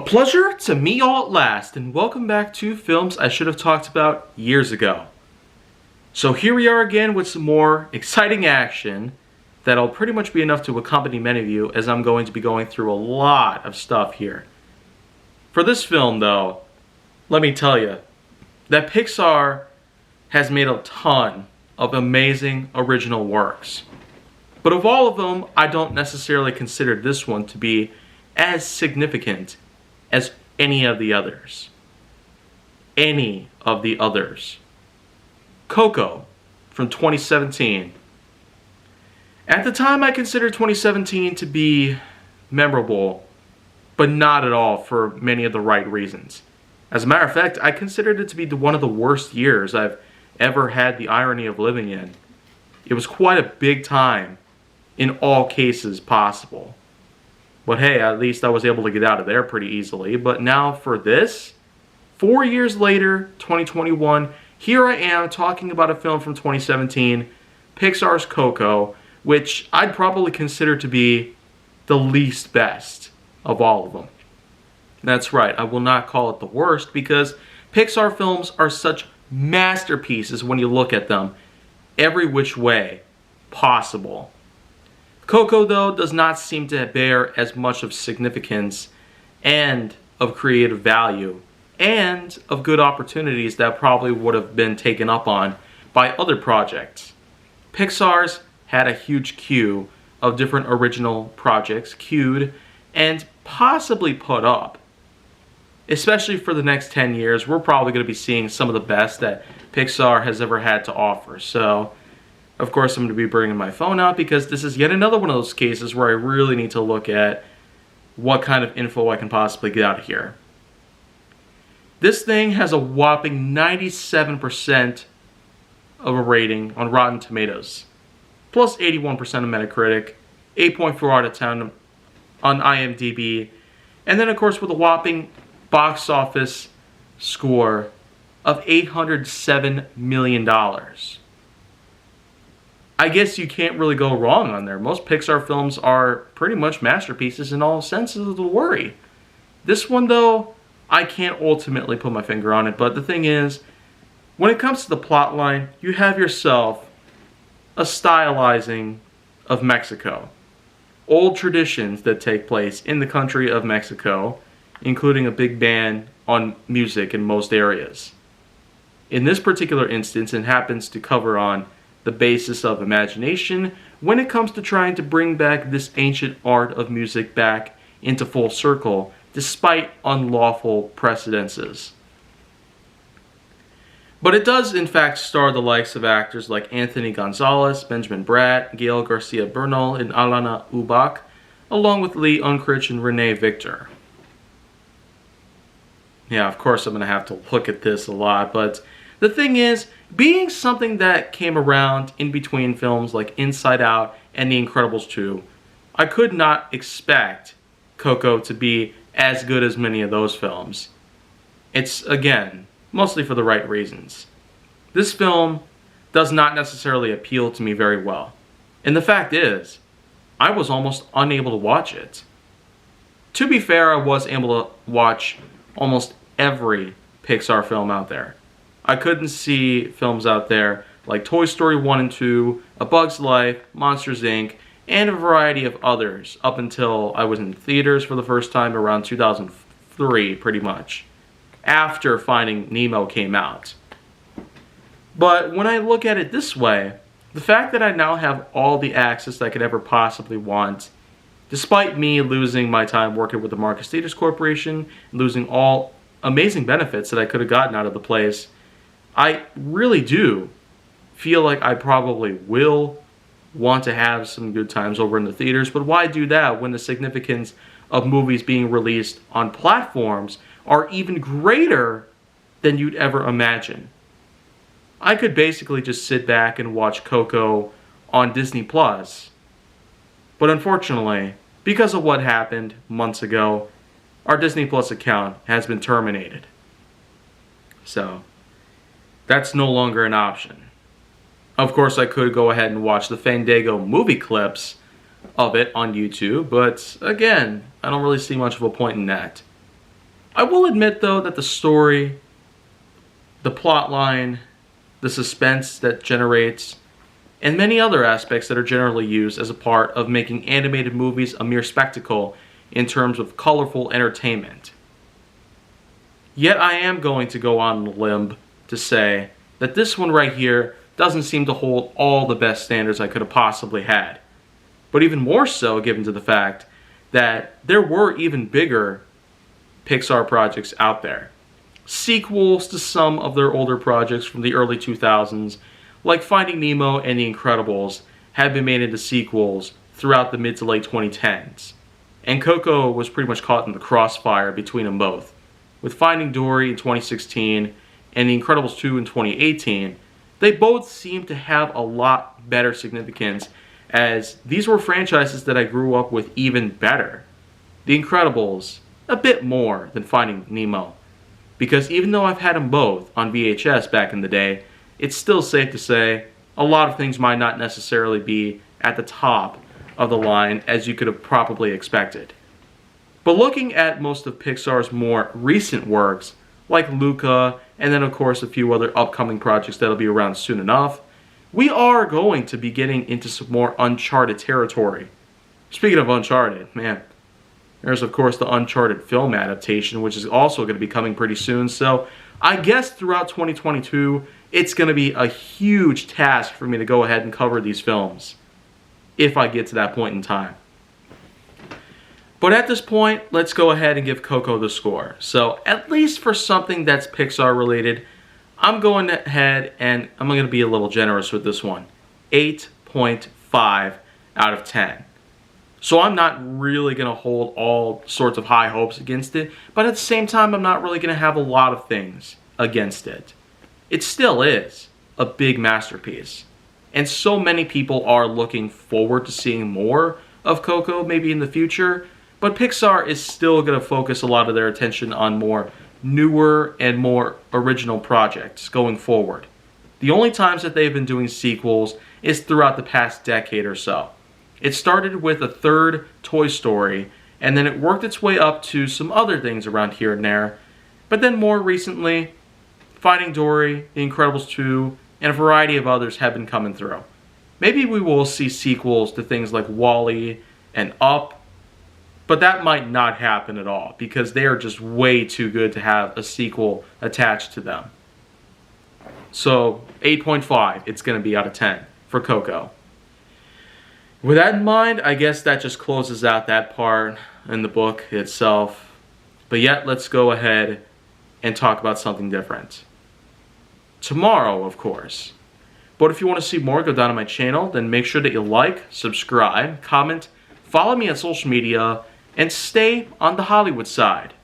pleasure to meet y'all at last, and welcome back to films I should have talked about years ago. So here we are again with some more exciting action that'll pretty much be enough to accompany many of you, as I'm going to be going through a lot of stuff here. For this film though, let me tell you that Pixar has made a ton of amazing original works. But of all of them, I don't necessarily consider this one to be as significant as any of the others. Any of the others. Coco from 2017. At the time, I considered 2017 to be memorable, but not at all for many of the right reasons. As a matter of fact, I considered it to be one of the worst years I've ever had the irony of living in. It was quite a big time in all cases possible. But hey, at least I was able to get out of there pretty easily. But now for this, 4 years later, 2021, here I am talking about a film from 2017, Pixar's Coco, which I'd probably consider to be the least best of all of them. That's right, I will not call it the worst, because Pixar films are such masterpieces when you look at them every which way possible. Coco, though, does not seem to bear as much of significance and of creative value and of good opportunities that probably would have been taken up on by other projects. Pixar's had a huge queue of different original projects queued and possibly put up. Especially for the next 10 years, we're probably going to be seeing some of the best that Pixar has ever had to offer. So, of course, I'm going to be bringing my phone out because this is yet another one of those cases where I really need to look at what kind of info I can possibly get out of here. This thing has a whopping 97% of a rating on Rotten Tomatoes, plus 81% on Metacritic, 8.4 out of 10 on IMDb, and then, of course, with a whopping box office score of $807 million. I guess you can't really go wrong on there. Most Pixar films are pretty much masterpieces in all senses of the word. This one, though, I can't ultimately put my finger on it, but the thing is, when it comes to the plot line, you have yourself a stylizing of Mexico. Old traditions that take place in the country of Mexico, including a big ban on music in most areas. In this particular instance, it happens to cover on the basis of imagination when it comes to trying to bring back this ancient art of music back into full circle, despite unlawful precedences. But it does in fact star the likes of actors like Anthony Gonzalez, Benjamin Bratt, Gael Garcia Bernal, and Alana Ubach, along with Lee Unkrich and Renee Victor. Yeah, of course I'm going to have to look at this a lot, but the thing is, being something that came around in between films like Inside Out and The Incredibles 2, I could not expect Coco to be as good as many of those films. It's, again, mostly for the right reasons. This film does not necessarily appeal to me very well. And the fact is, I was almost unable to watch it. To be fair, I was able to watch almost every Pixar film out there. I couldn't see films out there like Toy Story 1 and 2, A Bug's Life, Monsters Inc., and a variety of others up until I was in theaters for the first time around 2003, pretty much, after Finding Nemo came out. But when I look at it this way, the fact that I now have all the access I could ever possibly want, despite me losing my time working with the Marcus Theaters Corporation, losing all amazing benefits that I could have gotten out of the place, I really do feel like I probably will want to have some good times over in the theaters, but why do that when the significance of movies being released on platforms are even greater than you'd ever imagine? I could basically just sit back and watch Coco on Disney Plus, but unfortunately, because of what happened months ago, our Disney Plus account has been terminated. So, that's no longer an option. Of course, I could go ahead and watch the Fandango movie clips of it on YouTube, but again, I don't really see much of a point in that. I will admit, though, that the story, the plot line, the suspense that generates, and many other aspects that are generally used as a part of making animated movies a mere spectacle in terms of colorful entertainment. Yet I am going to go on a limb to say that this one right here doesn't seem to hold all the best standards I could have possibly had. But even more so given to the fact that there were even bigger Pixar projects out there. Sequels to some of their older projects from the early 2000s, like Finding Nemo and The Incredibles, have been made into sequels throughout the mid to late 2010s. And Coco was pretty much caught in the crossfire between them both. With Finding Dory in 2016 and The Incredibles 2 in 2018, they both seem to have a lot better significance, as these were franchises that I grew up with even better. The Incredibles, a bit more than Finding Nemo, because even though I've had them both on VHS back in the day, it's still safe to say a lot of things might not necessarily be at the top of the line as you could have probably expected. But looking at most of Pixar's more recent works, like Luca, and then of course a few other upcoming projects that'll be around soon enough, we are going to be getting into some more Uncharted territory. Speaking of Uncharted, man, there's of course the Uncharted film adaptation, which is also going to be coming pretty soon, so I guess throughout 2022, it's going to be a huge task for me to go ahead and cover these films, if I get to that point in time. But at this point, let's go ahead and give Coco the score. So at least for something that's Pixar related, I'm going ahead and I'm going to be a little generous with this one. 8.5 out of 10. So I'm not really going to hold all sorts of high hopes against it, but at the same time, I'm not really going to have a lot of things against it. It still is a big masterpiece. And so many people are looking forward to seeing more of Coco maybe in the future, but Pixar is still going to focus a lot of their attention on more newer and more original projects going forward. The only times that they've been doing sequels is throughout the past decade or so. It started with a third Toy Story, and then it worked its way up to some other things around here and there, but then more recently, Finding Dory, The Incredibles 2, and a variety of others have been coming through. Maybe we will see sequels to things like WALL-E and Up, but that might not happen at all because they are just way too good to have a sequel attached to them. So 8.5, it's going to be out of 10 for Coco. With that in mind, I guess that just closes out that part in the book itself. But yet, let's go ahead and talk about something different. Tomorrow, of course. But if you want to see more, go down to my channel, then make sure that you like, subscribe, comment, follow me on social media, and stay on the Hollywood side.